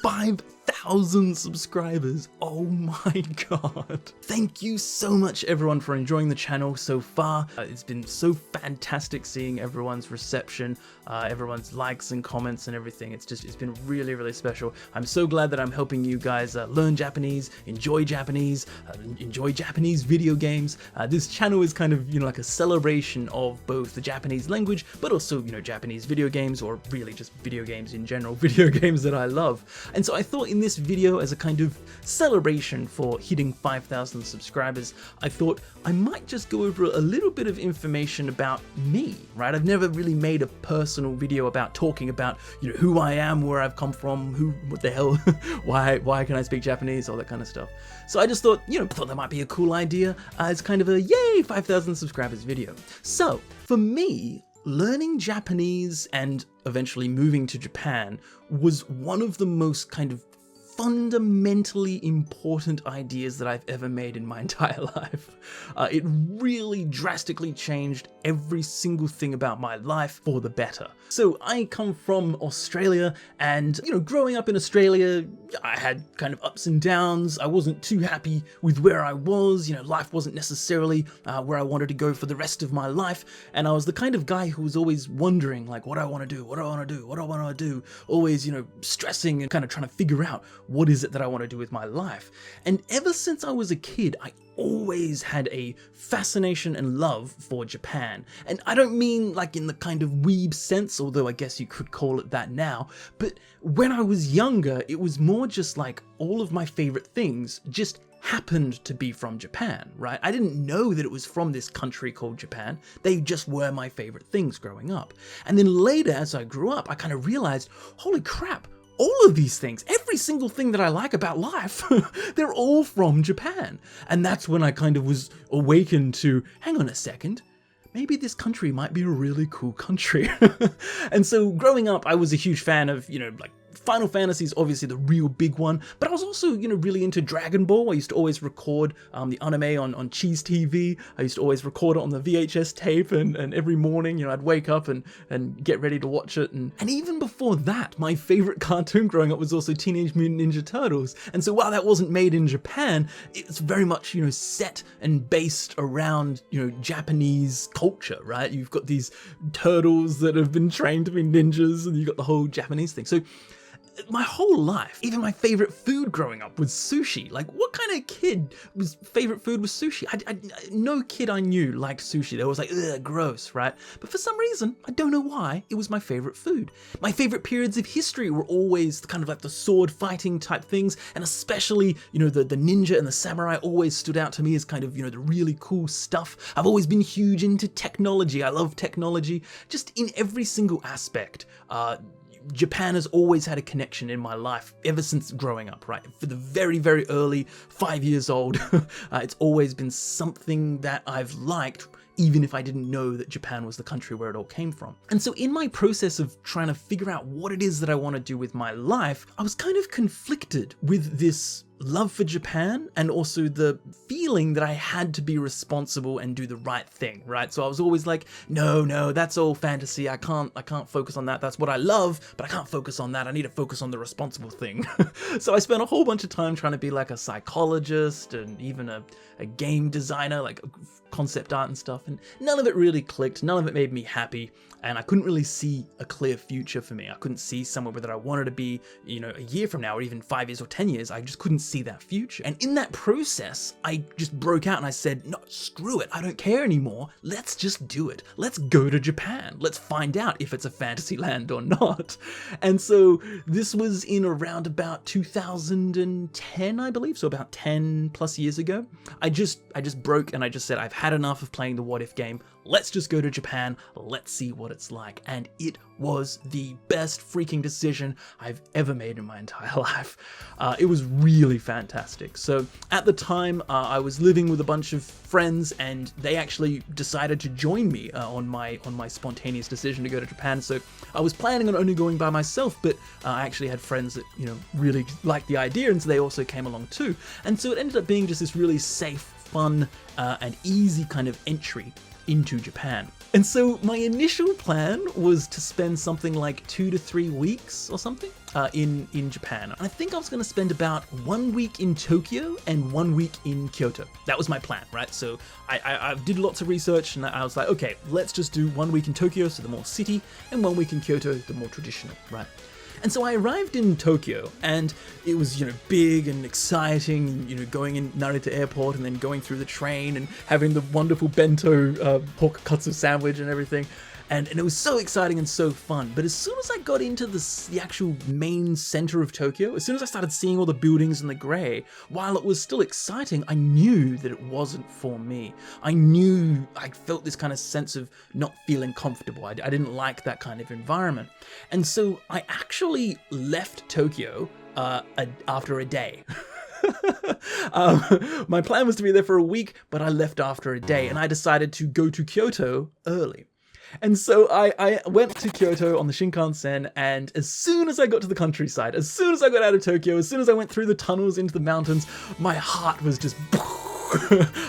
5,000 subscribers. Oh my god. Thank you so much everyone for enjoying the channel so far. It's been so fantastic seeing everyone's reception, everyone's likes and comments and everything. It's been really, really special. I'm so glad that I'm helping you guys learn Japanese, enjoy Japanese video games. This channel is kind of, like a celebration of both the Japanese language, but also, Japanese video games, or really just video games in general, video games that I love. And so I thought in this video, as a kind of celebration for hitting 5,000 subscribers, I thought I might just go over a little bit of information about me, right? I've never really made a personal video about talking about, who I am, where I've come from, what the hell, why can I speak Japanese, all that kind of stuff. So I just thought, that might be a cool idea as kind of a yay 5,000 subscribers video. So for me, learning Japanese and eventually moving to Japan was one of the most kind of fundamentally important ideas that I've ever made in my entire life. It really drastically changed every single thing about my life for the better. So I come from Australia, and growing up in Australia, I had kind of ups and downs. I wasn't too happy with where I was. Life wasn't necessarily where I wanted to go for the rest of my life, and I was the kind of guy who was always wondering, like, what do I want to do, what do I want to do, what do I want to do, always stressing and kind of trying to figure out what is it that I want to do with my life. And ever since I was a kid, I always had a fascination and love for Japan. And I don't mean like in the kind of weeb sense, although I guess you could call it that now, but when I was younger, it was more just like all of my favorite things just happened to be from Japan, right? I didn't know that it was from this country called Japan. They just were my favorite things growing up. And then later, as I grew up, I kind of realized, holy crap, all of these things, every single thing that I like about life, they're all from Japan. And that's when I kind of was awakened to, hang on a second, maybe this country might be a really cool country. And so growing up, I was a huge fan of, like Final Fantasy is obviously the real big one, but I was also, really into Dragon Ball. I used to always record the anime on Cheese TV. I used to always record it on the VHS tape, and every morning, I'd wake up and get ready to watch it. And even before that, my favorite cartoon growing up was also Teenage Mutant Ninja Turtles. And so while that wasn't made in Japan, it's very much, set and based around, Japanese culture, right? You've got these turtles that have been trained to be ninjas, and you've got the whole Japanese thing. So my whole life, even my favorite food growing up was sushi. Like, what kind of kid was favorite food was sushi? No kid I knew liked sushi. They was like, ugh, gross, right? But for some reason, I don't know why, it was my favorite food. My favorite periods of history were always kind of like the sword fighting type things, and especially, the ninja and the samurai always stood out to me as kind of, the really cool stuff. I've always been huge into technology. I love technology, just in every single aspect. Japan has always had a connection in my life ever since growing up, right? For the very, very early 5 years old, it's always been something that I've liked, even if I didn't know that Japan was the country where it all came from. And so in my process of trying to figure out what it is that I want to do with my life, I was kind of conflicted with this love for Japan and also the feeling that I had to be responsible and do the right thing, right? So I was always like, no, that's all fantasy. I can't focus on that. That's what I love, but I can't focus on that. I need to focus on the responsible thing. So I spent a whole bunch of time trying to be like a psychologist and even a game designer, like concept art and stuff. And none of it really clicked. None of it made me happy. And I couldn't really see a clear future for me. I couldn't see somewhere that I wanted to be, a year from now, or even 5 years or 10 years. I just couldn't see that future. And in that process, I just broke out and I said, no, screw it. I don't care anymore. Let's just do it. Let's go to Japan. Let's find out if it's a fantasy land or not. And so this was in around about 2010, I believe. So about 10 plus years ago. I just broke and I just said, I've had enough of playing the what if game. Let's just go to Japan. Let's see what it's like. And it was the best freaking decision I've ever made in my entire life. It was really fantastic. So at the time, I was living with a bunch of friends, and they actually decided to join me on my spontaneous decision to go to Japan. So I was planning on only going by myself, but I actually had friends that really liked the idea, and so they also came along too. And so it ended up being just this really safe, fun, and easy kind of entry into Japan. And so my initial plan was to spend something like 2 to 3 weeks or something. in Japan. I think I was going to spend about 1 week in Tokyo and 1 week in Kyoto. That was my plan, right? So I did lots of research and I was like, okay, let's just do 1 week in Tokyo, so the more city, and 1 week in Kyoto, the more traditional, right? And so I arrived in Tokyo, and it was, big and exciting, going in Narita Airport and then going through the train and having the wonderful bento pork katsu sandwich and everything. And it was so exciting and so fun. But as soon as I got into the actual main center of Tokyo, as soon as I started seeing all the buildings in the gray, while it was still exciting, I knew that it wasn't for me. I felt this kind of sense of not feeling comfortable. I didn't like that kind of environment. And so I actually left Tokyo after a day. My plan was to be there for a week, but I left after a day, and I decided to go to Kyoto early. And so I went to Kyoto on the Shinkansen, and as soon as I got to the countryside, as soon as I got out of Tokyo, as soon as I went through the tunnels into the mountains, my heart was just...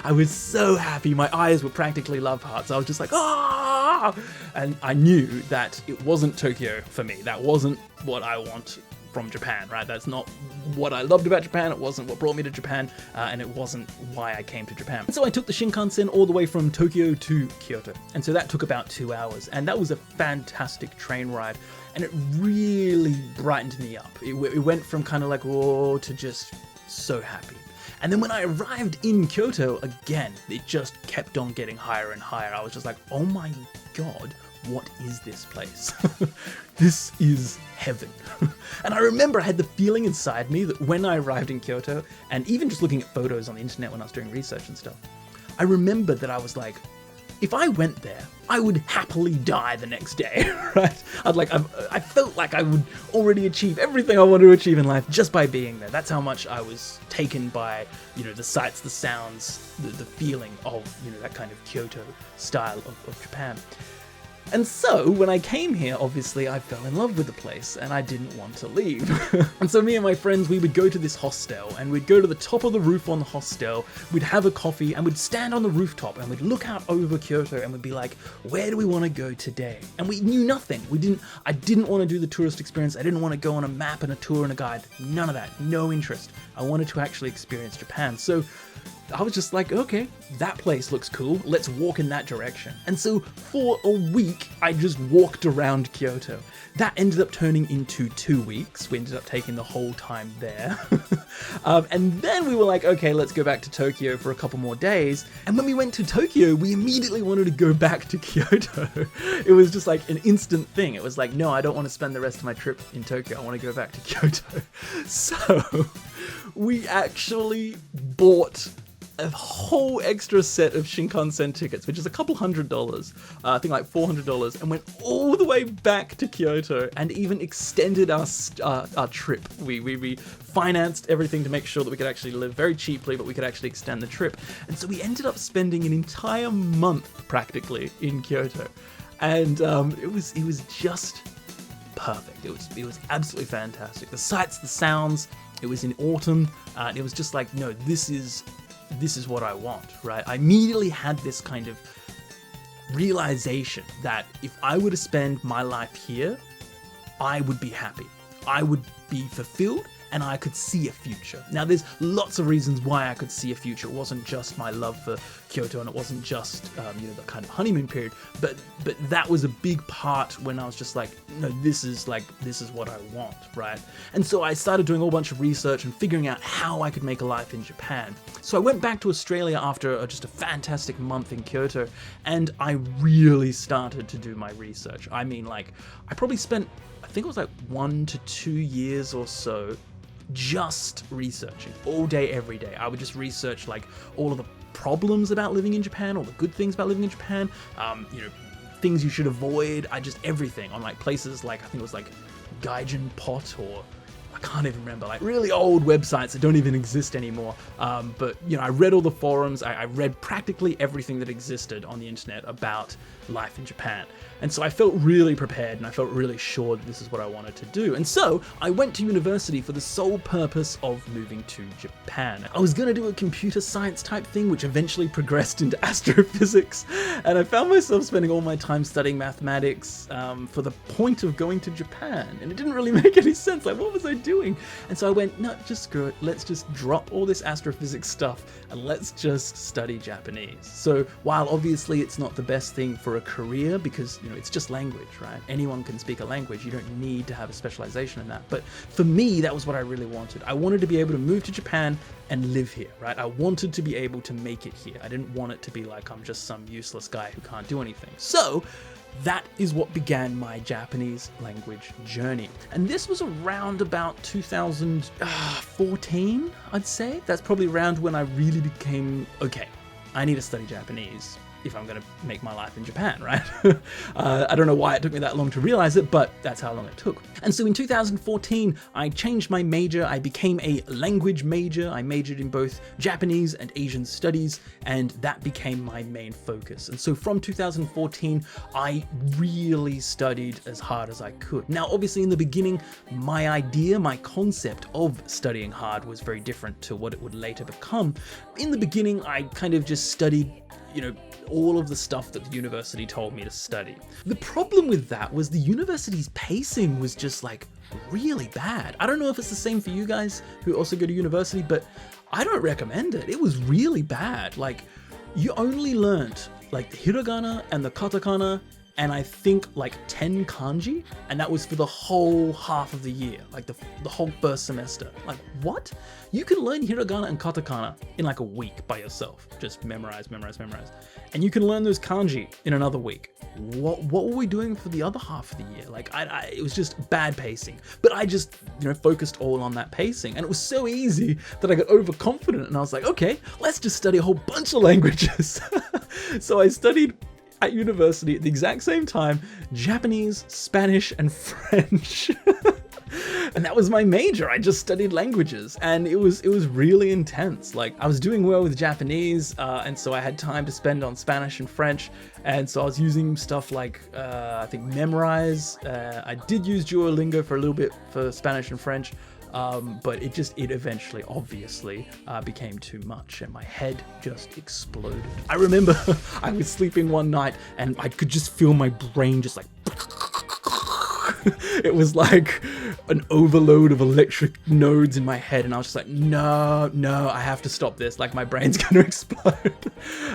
I was so happy. My eyes were practically love hearts. I was just like, ah! And I knew that it wasn't Tokyo for me. That wasn't what I want from Japan, right? That's not what I loved about Japan. It wasn't what brought me to Japan, and it wasn't why I came to Japan. And so I took the Shinkansen all the way from Tokyo to Kyoto, and so that took about 2 hours, and that was a fantastic train ride, and it really brightened me up. It went from kind of like, whoa, to just so happy. And then when I arrived in Kyoto, again, it just kept on getting higher and higher. I was just like, oh my god, what is this place? This is heaven. And I remember I had the feeling inside me that when I arrived in Kyoto, and even just looking at photos on the internet when I was doing research and stuff, I remember that I was like, if I went there, I would happily die the next day, right? I felt like I would already achieve everything I want to achieve in life just by being there. That's how much I was taken by, the sights, the sounds, the feeling of, that kind of Kyoto style of Japan. And so when I came here, obviously I fell in love with the place and I didn't want to leave. And so me and my friends, we would go to this hostel and we'd go to the top of the roof on the hostel, we'd have a coffee and we'd stand on the rooftop and we'd look out over Kyoto and we'd be like, where do we want to go today? And we knew nothing. I didn't want to do the tourist experience. I didn't want to go on a map and a tour and a guide. None of that. No interest. I wanted to actually experience Japan. So I was just like, okay, that place looks cool. Let's walk in that direction. And so for a week, I just walked around Kyoto. That ended up turning into 2 weeks. We ended up taking the whole time there. And then we were like, okay, let's go back to Tokyo for a couple more days. And when we went to Tokyo, we immediately wanted to go back to Kyoto. It was just like an instant thing. It was like, no, I don't want to spend the rest of my trip in Tokyo. I want to go back to Kyoto. So we actually bought a whole extra set of Shinkansen tickets, which is a couple $100, I think like $400, and went all the way back to Kyoto and even extended our trip. We financed everything to make sure that we could actually live very cheaply, but we could actually extend the trip. And so we ended up spending an entire month practically in Kyoto. And it was just perfect. It was absolutely fantastic. The sights, the sounds, it was in autumn, and it was just like, no, this is what I want, right? I immediately had this kind of realization that if I were to spend my life here, I would be happy. I would be fulfilled and I could see a future. Now, there's lots of reasons why I could see a future. It wasn't just my love for Kyoto and it wasn't just, the kind of honeymoon period, but that was a big part when I was just like, no, this is what I want, right? And so I started doing a whole bunch of research and figuring out how I could make a life in Japan. So I went back to Australia after just a fantastic month in Kyoto, and I really started to do my research. I mean, like, I probably spent, I think it was like 1 to 2 years or so just researching all day, every day. I would just research like all of the problems about living in Japan, all the good things about living in Japan, things you should avoid. Everything on like places like, I think it was like Gaijin Pot, or I can't even remember, like really old websites that don't even exist anymore. But I read all the forums. I read practically everything that existed on the internet about life in Japan. And so I felt really prepared and I felt really sure that this is what I wanted to do. And so I went to university for the sole purpose of moving to Japan. I was going to do a computer science type thing, which eventually progressed into astrophysics. And I found myself spending all my time studying mathematics for the point of going to Japan. And it didn't really make any sense. Like, what was I doing? And so I went, no, just screw it. Let's just drop all this astrophysics stuff and let's just study Japanese. So while obviously it's not the best thing for a career because, it's just language, right? Anyone can speak a language. You don't need to have a specialization in that. But for me, that was what I really wanted. I wanted to be able to move to Japan and live here, right? I wanted to be able to make it here. I didn't want it to be like I'm just some useless guy who can't do anything. So that is what began my Japanese language journey. And this was around about 2014, I'd say. That's probably around when I really became, okay, I need to study Japanese if I'm going to make my life in Japan, right? I don't know why it took me that long to realize it, but that's how long it took. And so in 2014, I changed my major. I became a language major. I majored in both Japanese and Asian studies, and that became my main focus. And so from 2014, I really studied as hard as I could. Now, obviously in the beginning, my idea, my concept of studying hard was very different to what it would later become. In the beginning, I kind of just studied all of the stuff that the university told me to study. The problem with that was the university's pacing was just like really bad. I don't know if it's the same for you guys who also go to university, but I don't recommend it. It was really bad. Like, you only learnt like the hiragana and the katakana and I think like 10 kanji, and that was for the whole half of the year, like the whole first semester. Like, what? You can learn hiragana and katakana in like a week by yourself. Just memorize. And you can learn those kanji in another week. What were we doing for the other half of the year? Like, it was just bad pacing. But I just, focused all on that pacing. And it was so easy that I got overconfident and I was like, okay, let's just study a whole bunch of languages. So I studied at university at the exact same time, Japanese, Spanish, and French. And that was my major. I just studied languages, and it was really intense. Like, I was doing well with Japanese, and so I had time to spend on Spanish and French, and so I was using stuff like, I think Memrise. I did use Duolingo for a little bit for Spanish and French, but it eventually, obviously, became too much, and my head just exploded. I remember I was sleeping one night, and I could just feel my brain just like... It was like an overload of electric nodes in my head, and I was just like, no, I have to stop this. Like, my brain's gonna explode.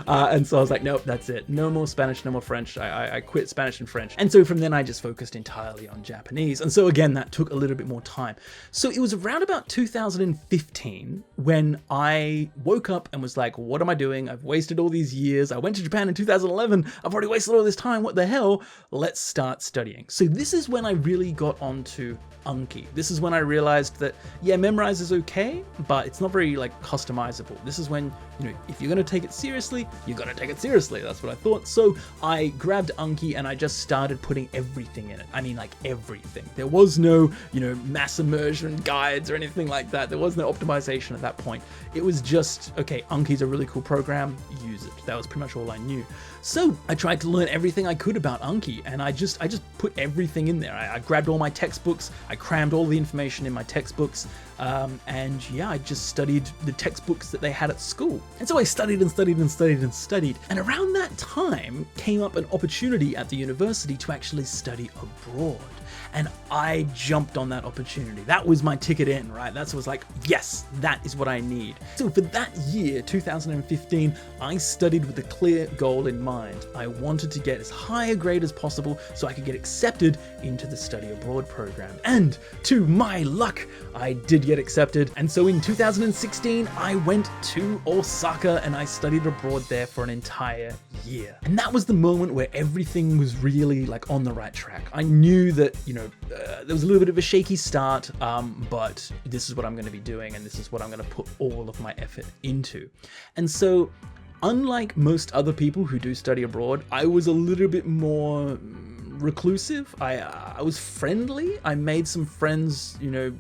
And so I was like, nope, that's it. No more Spanish, no more French. I quit Spanish and French. And so from then I just focused entirely on Japanese. And so again, that took a little bit more time. So it was around about 2015 when I woke up and was like, what am I doing? I've wasted all these years. I went to Japan in 2011. I've already wasted all this time. What the hell? Let's start studying. So this is when I really got onto Anki. This is when I realized that, yeah, Memrise is okay, but it's not very like customizable. This is when, if you're going to take it seriously, you're going to take it seriously. That's what I thought. So I grabbed Anki and I just started putting everything in it. I mean, like everything. There was no, mass immersion guides or anything like that. There was no optimization at that point. It was just, okay, Anki's a really cool program, use it. That was pretty much all I knew. So I tried to learn everything I could about Anki, and I just put everything in there. I grabbed all my textbooks, I crammed all the information in my textbooks, and yeah, I just studied the textbooks that they had at school. And so I studied and studied and studied and studied. And around that time came up an opportunity at the university to actually study abroad. And I jumped on that opportunity. That was my ticket in, right? That was like, yes, that is what I need. So for that year, 2015, I studied with a clear goal in mind. I wanted to get as high a grade as possible so I could get accepted into the study abroad program. And to my luck, I did get accepted. And so in 2016, I went to Osaka and I studied abroad there for an entire year. And that was the moment where everything was really like on the right track. I knew that, there was a little bit of a shaky start, but this is what I'm going to be doing, and this is what I'm going to put all of my effort into. And so, unlike most other people who do study abroad, I was a little bit more reclusive. I was friendly. I made some friends,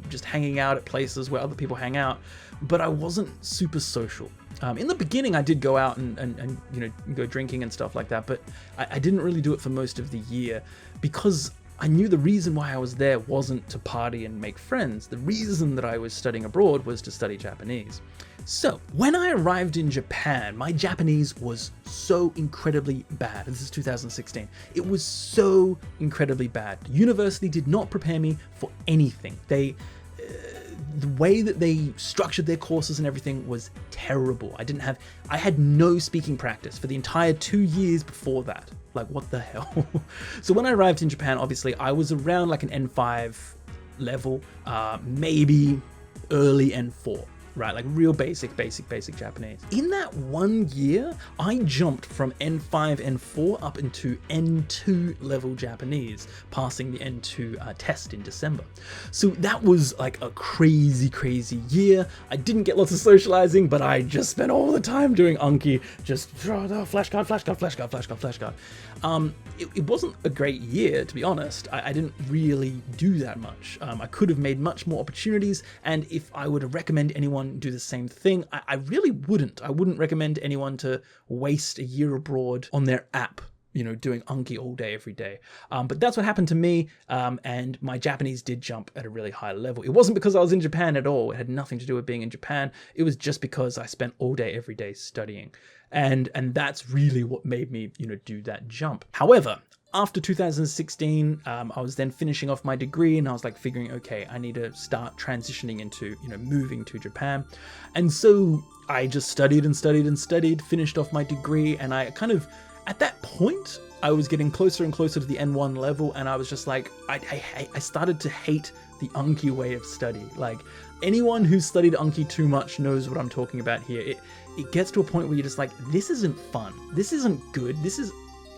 just hanging out at places where other people hang out, but I wasn't super social. In the beginning, I did go out and you know, go drinking and stuff like that, but I didn't really do it for most of the year because I knew the reason why I was there wasn't to party and make friends. The reason that I was studying abroad was to study Japanese. So when I arrived in Japan, my Japanese was so incredibly bad. This is 2016. It was so incredibly bad. University did not prepare me for anything. The way that they structured their courses and everything was terrible. I had no speaking practice for the entire 2 years before that. Like, what the hell? So when I arrived in Japan, obviously I was around like an N5 level, maybe early N4. Right, like real basic Japanese. In that 1 year, I jumped from N5, N4 up into N2 level Japanese, passing the N2 test in December. So that was like a crazy year. I didn't get lots of socializing, but I just spent all the time doing Anki, just flashcard. It wasn't a great year, to be honest. I didn't really do that much. I could have made much more opportunities, and if I were to recommend anyone do the same thing, I really wouldn't. I wouldn't recommend anyone to waste a year abroad on their app, you know, doing Anki all day, every day. But that's what happened to me, and my Japanese did jump at a really high level. It wasn't because I was in Japan at all. It had nothing to do with being in Japan. It was just because I spent all day, every day studying. And that's really what made me, you know, do that jump. However, after 2016, I was then finishing off my degree and I was like figuring, okay, I need to start transitioning into, you know, moving to Japan. And so I just studied, finished off my degree, and I kind of, at that point, I was getting closer and closer to the N1 level, and I was just like, I started to hate the Anki way of study. Like, anyone who's studied Anki too much knows what I'm talking about here. It gets to a point where you're just like, this isn't fun. This isn't good.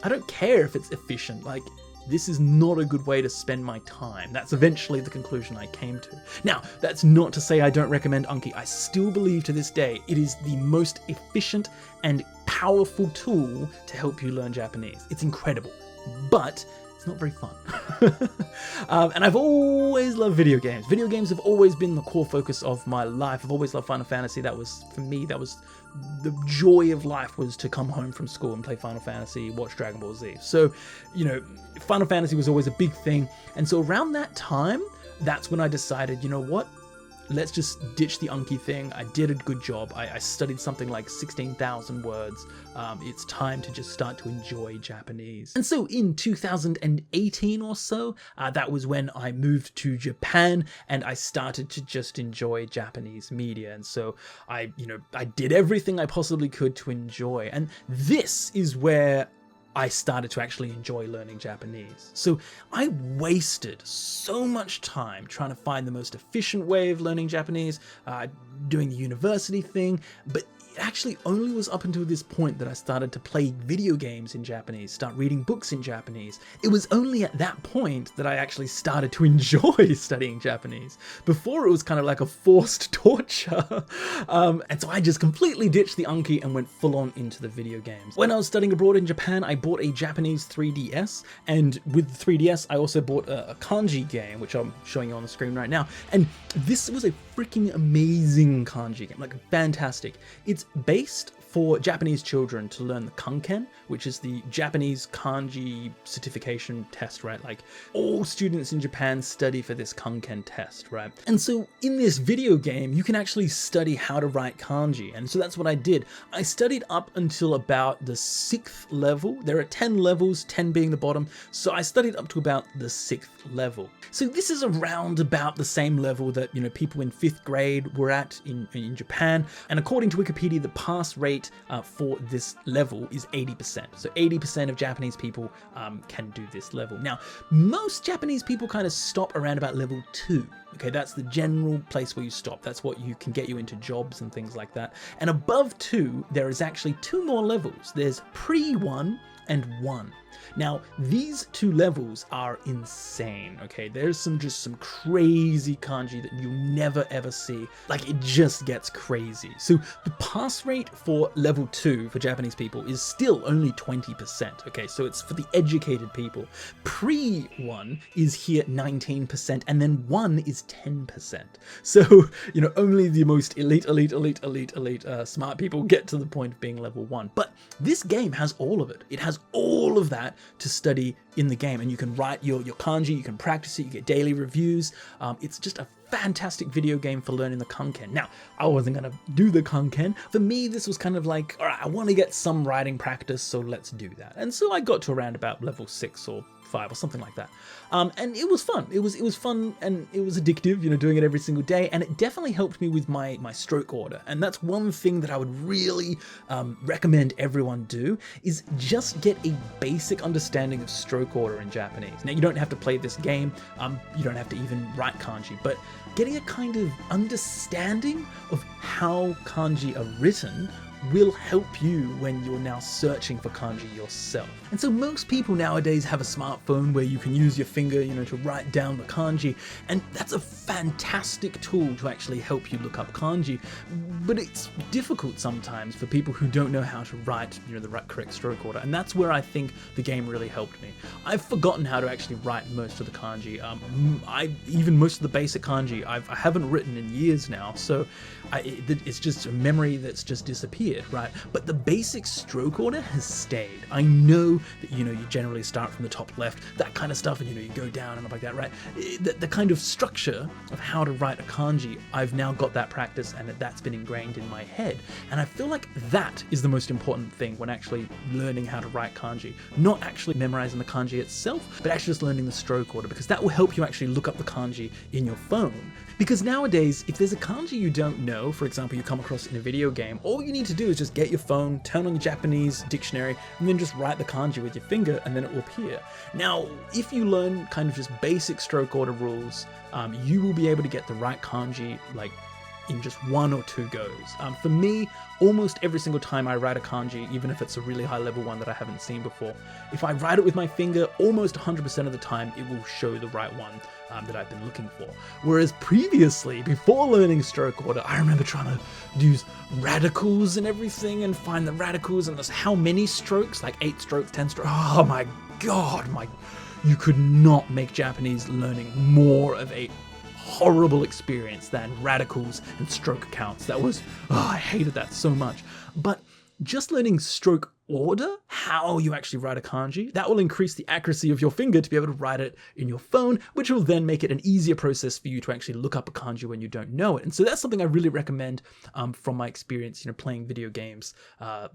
I don't care if it's efficient. Like, this is not a good way to spend my time. That's eventually the conclusion I came to. Now, that's not to say I don't recommend Anki. I still believe to this day it is the most efficient and powerful tool to help you learn Japanese. It's incredible, but it's not very fun. And I've always loved video games. Video games have always been the core focus of my life. I've always loved Final Fantasy. That was, for me, that was the joy of life, was to come home from school and play Final Fantasy, watch Dragon Ball Z. So, you know, Final Fantasy was always a big thing. And so around that time, that's when I decided, you know what? Let's just ditch the Anki thing. I did a good job. I studied something like 16,000 words. It's time to just start to enjoy Japanese. And so in 2018 or so, that was when I moved to Japan and I started to just enjoy Japanese media. And so I did everything I possibly could to enjoy. And this is where I started to actually enjoy learning Japanese. So I wasted so much time trying to find the most efficient way of learning Japanese, doing the university thing, but it actually only was up until this point that I started to play video games in Japanese, start reading books in Japanese. It was only at that point that I actually started to enjoy studying Japanese. Before, it was kind of like a forced torture. And so I just completely ditched the Anki and went full on into the video games. When I was studying abroad in Japan, I bought a Japanese 3DS, and with the 3DS, I also bought a kanji game, which I'm showing you on the screen right now. And this was a freaking amazing kanji game, like fantastic. It's based for Japanese children to learn the kanken, which is the Japanese kanji certification test, right? Like, all students in Japan study for this kanken test, right? And so in this video game, you can actually study how to write kanji. And so that's what I did. I studied up until about the 6th level. There are 10 levels, 10 being the bottom. So I studied up to about the 6th level. So this is around about the same level that, you know, people in 5th grade were at in Japan. And according to Wikipedia, the pass rate for this level is 80%. So 80% of Japanese people can do this level. Now, most Japanese people kind of stop around about level 2. Okay, that's the general place where you stop. That's what can get you into jobs and things like that. And above 2, there is actually 2 more levels. There's pre-1 and 1. Now, these 2 levels are insane, okay? There's just some crazy kanji that you'll never ever see. Like, it just gets crazy. So the pass rate for level 2 for Japanese people is still only 20%, okay? So it's for the educated people. Pre-1 is here 19%, and then 1 is just 10%. So, you know, only the most elite smart people get to the point of being level 1. But this game has all of it. It has all of that to study in the game, and you can write your kanji, you can practice it, you get daily reviews. It's just a fantastic video game for learning the kanken. Now, I wasn't going to do the kanken. For me, this was kind of like, all right, I want to get some writing practice, so let's do that. And so I got to around about level 6 or 5 or something like that. And it was fun. It was fun, and it was addictive, you know, doing it every single day. And it definitely helped me with my stroke order. And that's one thing that I would really recommend everyone do, is just get a basic understanding of stroke order in Japanese. Now, you don't have to play this game. You don't have to even write kanji, but getting a kind of understanding of how kanji are written will help you when you're now searching for kanji yourself. And so most people nowadays have a smartphone where you can use your finger, you know, to write down the kanji, and that's a fantastic tool to actually help you look up kanji. But it's difficult sometimes for people who don't know how to write, you know, the correct stroke order, and that's where I think the game really helped me. I've forgotten how to actually write most of the kanji. Even most of the basic kanji I haven't written in years now, so it's just a memory that's just disappeared, right? But the basic stroke order has stayed. I know that, you know, you generally start from the top left, that kind of stuff, and, you know, you go down and up like that, right? The kind of structure of how to write a kanji, I've now got that practice, and that's been ingrained in my head. And I feel like that is the most important thing when actually learning how to write kanji. Not actually memorizing the kanji itself, but actually just learning the stroke order, because that will help you actually look up the kanji in your phone. Because nowadays, if there's a kanji you don't know, for example, you come across in a video game, all you need to do is just get your phone, turn on your Japanese dictionary, and then just write the kanji with your finger, and then it will appear. Now, if you learn kind of just basic stroke order rules, you will be able to get the right kanji, like, in just 1 or 2 goes. For me, almost every single time I write a kanji, even if it's a really high level one that I haven't seen before, if I write it with my finger, almost 100% of the time it will show the right one that I've been looking for. Whereas previously, before learning stroke order, I remember trying to use radicals and everything and find the radicals, and there's how many strokes, like 8 strokes, 10 strokes. Oh my god, you could not make Japanese learning more of a horrible experience than radicals and stroke counts. That was, I hated that so much. But just learning stroke order, how you actually write a kanji, that will increase the accuracy of your finger to be able to write it in your phone, which will then make it an easier process for you to actually look up a kanji when you don't know it. And so that's something I really recommend from my experience, you know, playing video games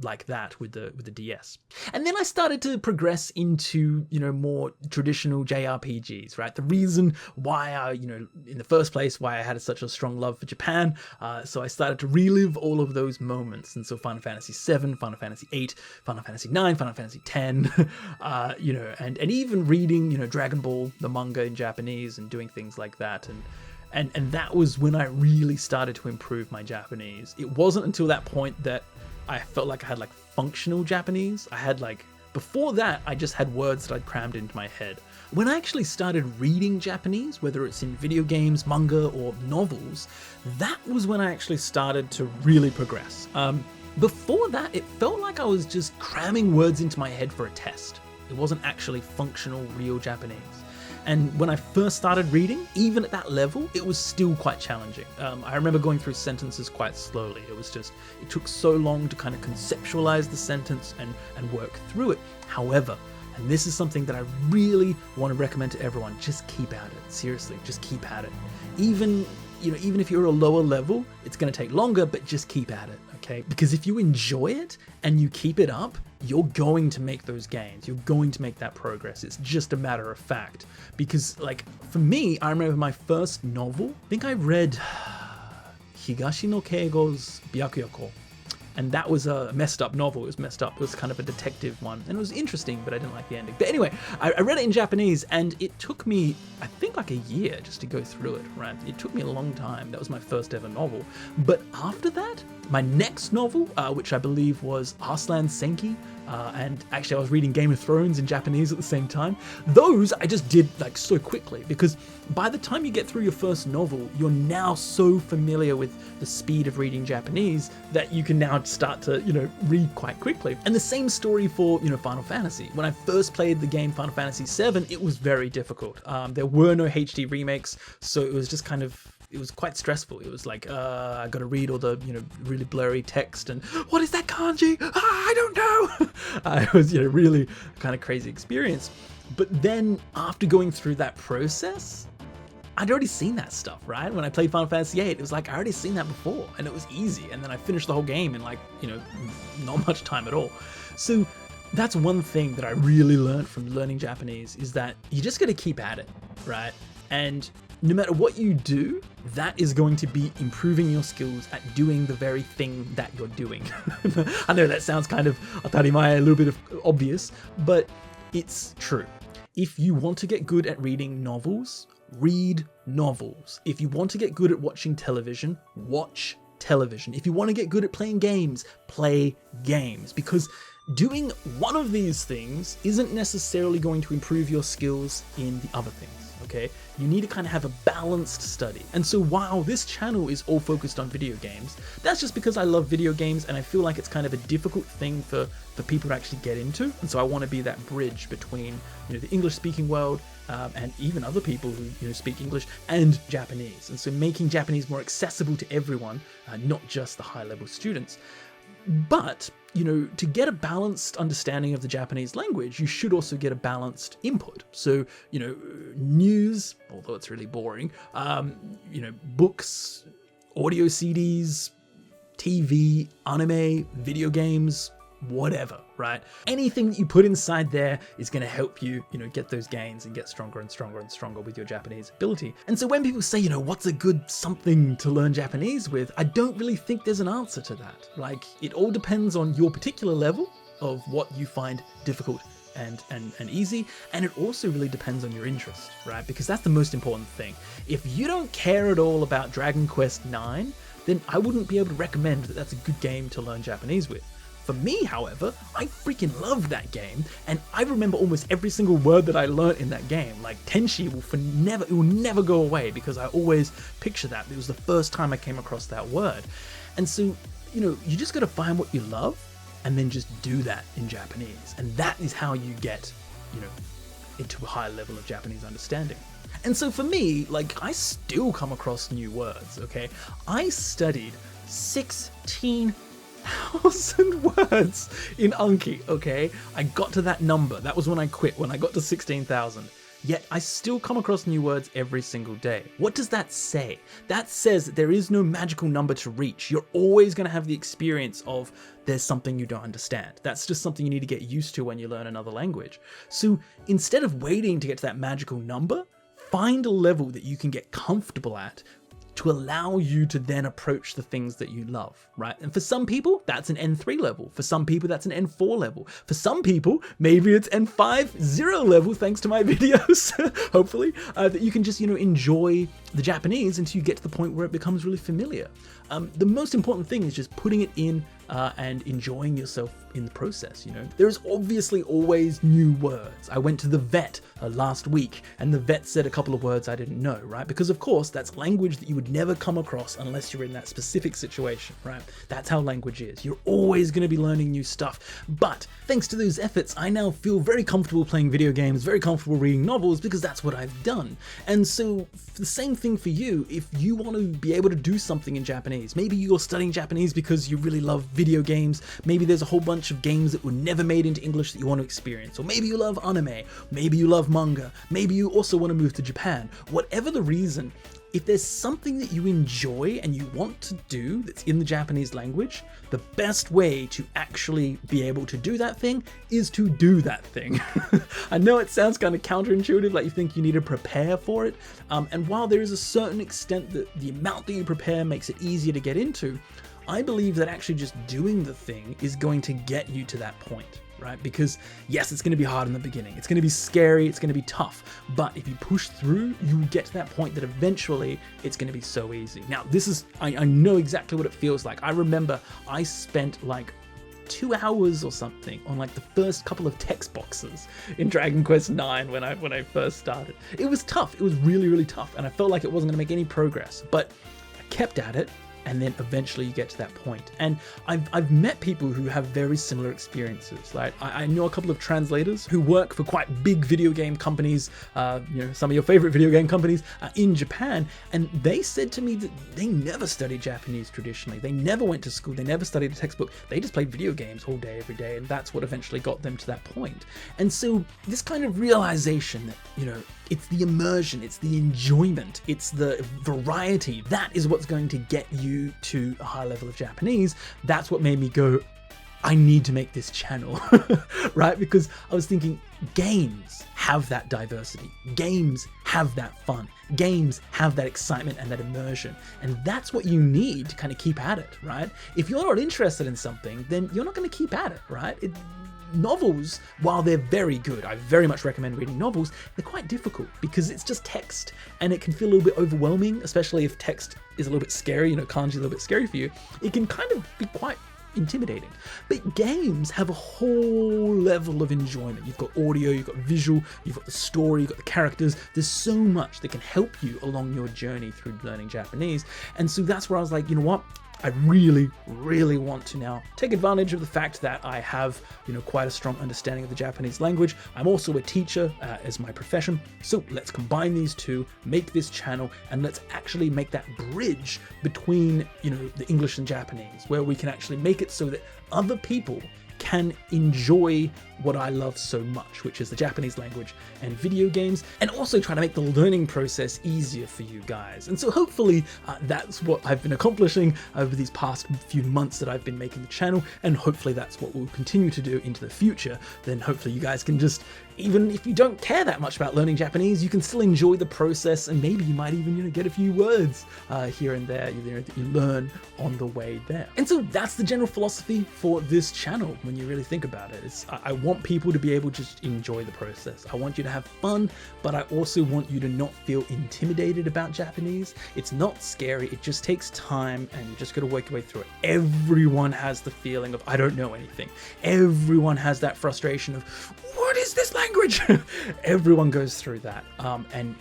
like that with the DS. And then I started to progress into, you know, more traditional JRPGs, right? The reason why I, you know, in the first place, why I had such a strong love for Japan. So I started to relive all of those moments. And so Final Fantasy VII, Final Fantasy VIII, Final Fantasy IX, Final Fantasy X, you know, and even reading, you know, Dragon Ball, the manga in Japanese, and doing things like that. And that was when I really started to improve my Japanese. It wasn't until that point that I felt like I had like functional Japanese. I had like, before that, I just had words that I'd crammed into my head. When I actually started reading Japanese, whether it's in video games, manga, or novels, that was when I actually started to really progress. Before that, it felt like I was just cramming words into my head for a test. It wasn't actually functional, real Japanese. And when I first started reading, even at that level, it was still quite challenging. I remember going through sentences quite slowly. It took so long to kind of conceptualize the sentence and work through it. However, and this is something that I really want to recommend to everyone, just keep at it. Seriously, just keep at it. Even if you're at a lower level, it's going to take longer, but just keep at it, okay? Because if you enjoy it and you keep it up, you're going to make those gains. You're going to make that progress. It's just a matter of fact. Because, like, for me, I remember my first novel, I think I read Higashi no Keigo's Byakuya. And that was a messed up novel. It was messed up. It was kind of a detective one. And it was interesting, but I didn't like the ending. But anyway, I read it in Japanese, and it took me, I think, like a year just to go through it, right? It took me a long time. That was my first ever novel. But after that, my next novel, which I believe was Arslan Senki, and actually I was reading Game of Thrones in Japanese at the same time. Those I just did like so quickly, because by the time you get through your first novel, you're now so familiar with the speed of reading Japanese that you can now start to, read quite quickly. And the same story for, Final Fantasy. When I first played the game Final Fantasy VII, it was very difficult. There were no HD remakes, so it was just it was quite stressful. It was like, I got to read all the, really blurry text and what is that kanji? I don't know. It was, really kind of crazy experience. But then after going through that process, I'd already seen that stuff, right? When I played Final Fantasy VIII, it was like, I already seen that before and it was easy. And then I finished the whole game in like, not much time at all. So that's one thing that I really learned from learning Japanese, is that you just got to keep at it, right? And no matter what you do, that is going to be improving your skills at doing the very thing that you're doing. I know that sounds kind of atarimai, a little bit of obvious, but it's true. If you want to get good at reading novels, read novels. If you want to get good at watching television, watch television. If you want to get good at playing games, play games. Because doing one of these things isn't necessarily going to improve your skills in the other things. Okay, you need to kind of have a balanced study. And so while this channel is all focused on video games, that's just because I love video games and I feel like it's kind of a difficult thing for people to actually get into. And so I want to be that bridge between, the English speaking world and even other people who, speak English and Japanese. And so making Japanese more accessible to everyone, not just the high level students. But, to get a balanced understanding of the Japanese language, you should also get a balanced input. So, news, although it's really boring, books, audio CDs, TV, anime, video games, whatever, right? Anything that you put inside there is going to help you, get those gains and get stronger and stronger and stronger with your Japanese ability. And so when people say, what's a good something to learn Japanese with, I don't really think there's an answer to that. Like, it all depends on your particular level of what you find difficult and easy. And it also really depends on your interest, right? Because that's the most important thing. If you don't care at all about Dragon Quest IX, then I wouldn't be able to recommend that that's a good game to learn Japanese with. For me, however, I freaking love that game, and I remember almost every single word that I learnt in that game. Like, Tenshi will never go away, because I always picture that. It was the first time I came across that word. And so, you just got to find what you love, and then just do that in Japanese. And that is how you get, into a higher level of Japanese understanding. And so for me, like, I still come across new words, okay? I studied 16,000 words in Anki, okay? I got to that number. That was when I quit, when I got to 16,000. Yet I still come across new words every single day. What does that say? That says that there is no magical number to reach. You're always going to have the experience of there's something you don't understand. That's just something you need to get used to when you learn another language. So instead of waiting to get to that magical number, find a level that you can get comfortable at to allow you to then approach the things that you love, right? And for some people, that's an N3 level. For some people, that's an N4 level. For some people, maybe it's N50 level, thanks to my videos, hopefully, that you can just, enjoy the Japanese until you get to the point where it becomes really familiar. The most important thing is just putting it in and enjoying yourself in the process, There's obviously always new words. I went to the vet last week, and the vet said a couple of words I didn't know, right? Because of course, that's language that you would never come across unless you're in that specific situation, right? That's how language is. You're always going to be learning new stuff. But thanks to those efforts, I now feel very comfortable playing video games, very comfortable reading novels, because that's what I've done. And so the same thing for you, if you want to be able to do something in Japanese, maybe you're studying Japanese because you really love video games, maybe there's a whole bunch of games that were never made into English that you want to experience, or maybe you love anime, maybe you love manga, maybe you also want to move to Japan. Whatever the reason, if there's something that you enjoy and you want to do that's in the Japanese language, the best way to actually be able to do that thing is to do that thing. I know it sounds kind of counterintuitive, like you think you need to prepare for it. And while there is a certain extent that the amount that you prepare makes it easier to get into, I believe that actually just doing the thing is going to get you to that point, right? Because yes, it's going to be hard in the beginning. It's going to be scary. It's going to be tough. But if you push through, you get to that point that eventually it's going to be so easy. Now, this is, I know exactly what it feels like. I remember I spent like 2 hours or something on like the first couple of text boxes in Dragon Quest IX when I first started. It was tough. It was really, really tough. And I felt like it wasn't going to make any progress, but I kept at it. And then eventually you get to that point. And I've met people who have very similar experiences. Like I know a couple of translators who work for quite big video game companies, some of your favorite video game companies in Japan. And they said to me that they never studied Japanese traditionally. They never went to school. They never studied a textbook. They just played video games all day, every day. And that's what eventually got them to that point. And so this kind of realization that, it's the immersion, it's the enjoyment, it's the variety. That is what's going to get you to a high level of Japanese. That's what made me go, I need to make this channel, right? Because I was thinking games have that diversity. Games have that fun. Games have that excitement and that immersion. And that's what you need to kind of keep at it, right? If you're not interested in something, then you're not going to keep at it, right? Novels, while they're very good, I very much recommend reading novels, they're quite difficult because it's just text and it can feel a little bit overwhelming, especially if text is a little bit scary, kanji is a little bit scary for you. It can kind of be quite intimidating. But games have a whole level of enjoyment. You've got audio, you've got visual, you've got the story, you've got the characters. There's so much that can help you along your journey through learning Japanese. And so that's where I was like, you know what? I really, really want to now take advantage of the fact that I have, quite a strong understanding of the Japanese language. I'm also a teacher as my profession. So let's combine these two, make this channel, and let's actually make that bridge between, the English and Japanese, where we can actually make it so that other people can enjoy what I love so much, which is the Japanese language and video games, and also trying to make the learning process easier for you guys. And so hopefully that's what I've been accomplishing over these past few months that I've been making the channel, and hopefully that's what we'll continue to do into the future. Then hopefully you guys can just, even if you don't care that much about learning Japanese, you can still enjoy the process, and maybe you might even get a few words here and there that you learn on the way there. And so that's the general philosophy for this channel when you really think about it. I want people to be able to just enjoy the process. I want you to have fun, but I also want you to not feel intimidated about Japanese. It's not scary, it just takes time and you just got to work your way through it. Everyone has the feeling of I don't know anything. Everyone has that frustration of what is this language? Everyone goes through that, and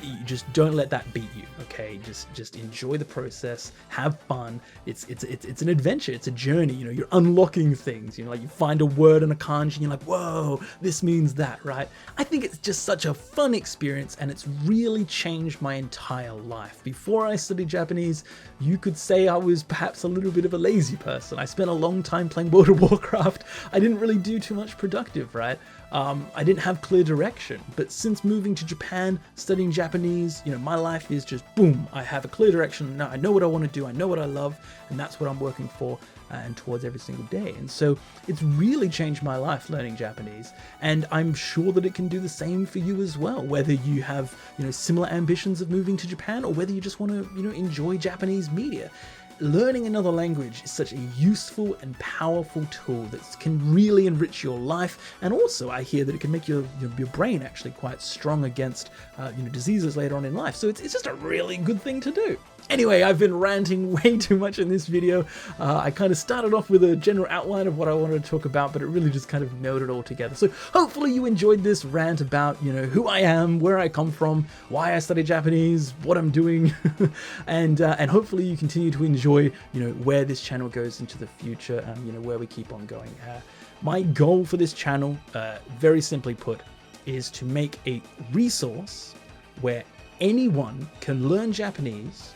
you just don't let that beat you, okay? Just enjoy the process, have fun. It's an adventure, it's a journey. You're unlocking things. Like you find a word in a kanji and you're like, whoa, this means that, right? I think it's just such a fun experience, and it's really changed my entire life. Before I studied Japanese, you could say I was perhaps a little bit of a lazy person. I spent a long time playing World of Warcraft. I didn't really do too much productive, right? I didn't have clear direction, but since moving to Japan, studying Japanese, my life is just boom, I have a clear direction. Now I know what I want to do, I know what I love, and that's what I'm working for and towards every single day. And so it's really changed my life learning Japanese, and I'm sure that it can do the same for you as well, whether you have similar ambitions of moving to Japan or whether you just want to enjoy Japanese media. Learning another language is such a useful and powerful tool that can really enrich your life, and also I hear that it can make your brain actually quite strong against diseases later on in life. So it's just a really good thing to do. Anyway, I've been ranting way too much in this video. I kind of started off with a general outline of what I wanted to talk about, but it really just kind of melded it all together. So hopefully you enjoyed this rant about, who I am, where I come from, why I study Japanese, what I'm doing, and hopefully you continue to enjoy, where this channel goes into the future, and, where we keep on going. My goal for this channel, very simply put, is to make a resource where anyone can learn Japanese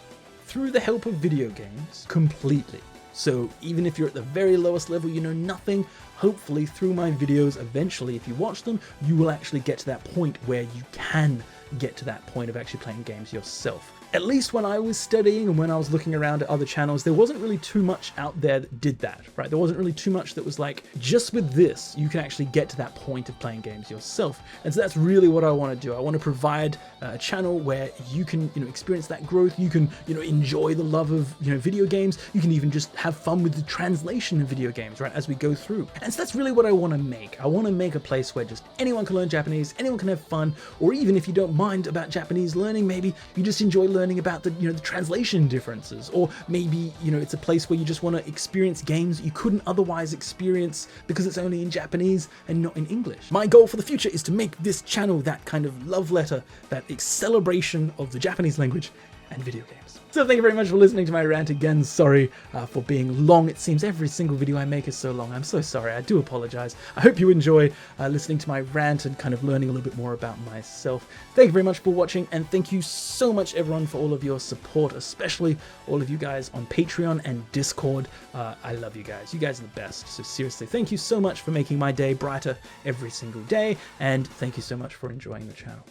through the help of video games completely. So even if you're at the very lowest level, you know nothing, hopefully through my videos, eventually if you watch them, you will actually get to that point where you can get to that point of actually playing games yourself. At least when I was studying and when I was looking around at other channels, there wasn't really too much out there that did that, right? There wasn't really too much that was like, just with this, you can actually get to that point of playing games yourself. And so that's really what I want to do. I want to provide a channel where you can, experience that growth. You can, enjoy the love of, video games. You can even just have fun with the translation of video games, right? As we go through. And so that's really what I want to make. I want to make a place where just anyone can learn Japanese, anyone can have fun, or even if you don't mind about Japanese learning, maybe you just enjoy learning learning about the, the translation differences, or maybe, it's a place where you just want to experience games you couldn't otherwise experience because it's only in Japanese and not in English. My goal for the future is to make this channel that kind of love letter, that celebration of the Japanese language and video games. So thank you very much for listening to my rant again. Sorry for being long. It seems every single video I make is so long. I'm so sorry. I do apologize. I hope you enjoy listening to my rant and kind of learning a little bit more about myself. Thank you very much for watching, and thank you so much everyone for all of your support, especially all of you guys on Patreon and Discord. I love you guys. You guys are the best. So seriously, thank you so much for making my day brighter every single day, and thank you so much for enjoying the channel.